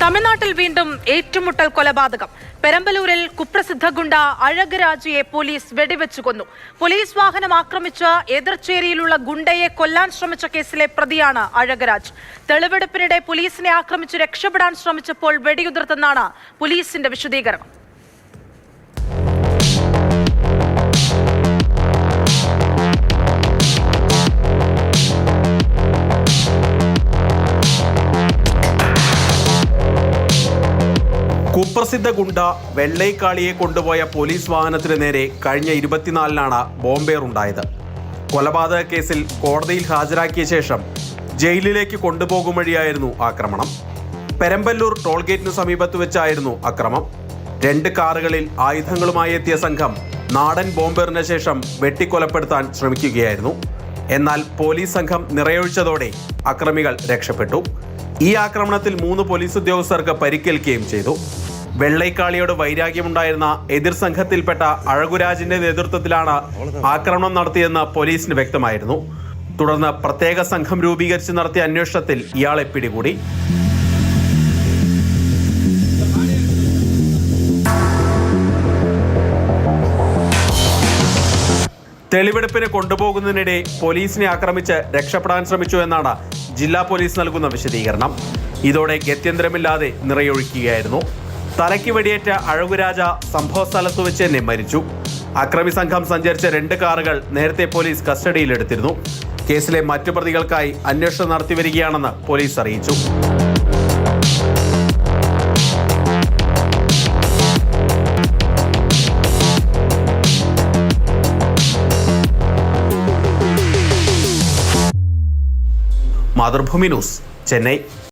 തമിഴ്നാട്ടിൽ വീണ്ടും ഏറ്റുമുട്ടൽ കൊലപാതകം. പെരമ്പലൂരിൽ കുപ്രസിദ്ധ ഗുണ്ട അഴകരാജിയെ പോലീസ് വെടിവെച്ചു കൊന്നു. പോലീസ് വാഹനം ആക്രമിച്ച് എതിർചേരിയിലുള്ള ഗുണ്ടയെ കൊല്ലാൻ ശ്രമിച്ച കേസിലെ പ്രതിയാണ് അഴകരാജ്. തെളിവെടുപ്പിനിടെ പോലീസിനെ ആക്രമിച്ച് രക്ഷപ്പെടാൻ ശ്രമിച്ചപ്പോൾ വെടിയുതിർത്തെന്നാണ് പോലീസിന്റെ വിശദീകരണം. കുപ്രസിദ്ധ ഗുണ്ട വെള്ളൈക്കാളിയെ കൊണ്ടുപോയ പോലീസ് വാഹനത്തിന് നേരെ കഴിഞ്ഞ 24-നാണ് ബോംബേറുണ്ടായത്. കൊലപാതക കേസിൽ കോടതിയിൽ ഹാജരാക്കിയ ശേഷം ജയിലിലേക്ക് കൊണ്ടുപോകും വഴിയായിരുന്നു ആക്രമണം. പെരമ്പല്ലൂർ ടോൾ ഗേറ്റിന് സമീപത്ത് വെച്ചായിരുന്നു അക്രമം. 2 കാറുകളിൽ ആയുധങ്ങളുമായി എത്തിയ സംഘം നാടൻ ബോംബേറിന് ശേഷം വെട്ടിക്കൊലപ്പെടുത്താൻ ശ്രമിക്കുകയായിരുന്നു. എന്നാൽ പോലീസ് സംഘം നിറയൊഴിച്ചതോടെ അക്രമികൾ രക്ഷപ്പെട്ടു. ഈ ആക്രമണത്തിൽ 3 പോലീസ് ഉദ്യോഗസ്ഥർക്ക് പരിക്കേൽക്കുകയും ചെയ്തു. വെള്ളൈക്കാളിയോട് വൈരാഗ്യമുണ്ടായിരുന്ന എതിർ സംഘത്തിൽപ്പെട്ട അഴകുരാജിന്റെ നേതൃത്വത്തിലാണ് ആക്രമണം നടത്തിയെന്ന് പോലീസിന് വ്യക്തമായിരുന്നു. തുടർന്ന് പ്രത്യേക സംഘം രൂപീകരിച്ച് നടത്തിയ അന്വേഷണത്തിൽ ഇയാളെ പിടികൂടി. തെളിവെടുപ്പിന് കൊണ്ടുപോകുന്നതിനിടെ പോലീസിനെ ആക്രമിച്ച് രക്ഷപ്പെടാൻ ശ്രമിച്ചു എന്നാണ് ജില്ലാ പോലീസ് നൽകുന്ന വിശദീകരണം. ഇതോടെ ഗത്യന്തരമില്ലാതെ നിറയൊഴിക്കുകയായിരുന്നു. തലയ്ക്ക് വെടിയേറ്റ അഴകുരാജ സംഭവ സ്ഥലത്ത് വെച്ച് തന്നെ മരിച്ചു. അക്രമി സംഘം സഞ്ചരിച്ച 2 കാറുകൾ നേരത്തെ പോലീസ് കസ്റ്റഡിയിലെടുത്തിരുന്നു. കേസിലെ മറ്റു പ്രതികൾക്കായി അന്വേഷണം നടത്തിവരികയാണെന്ന് പോലീസ് അറിയിച്ചു. മാതൃഭൂമി ന്യൂസ്, ചെന്നൈ.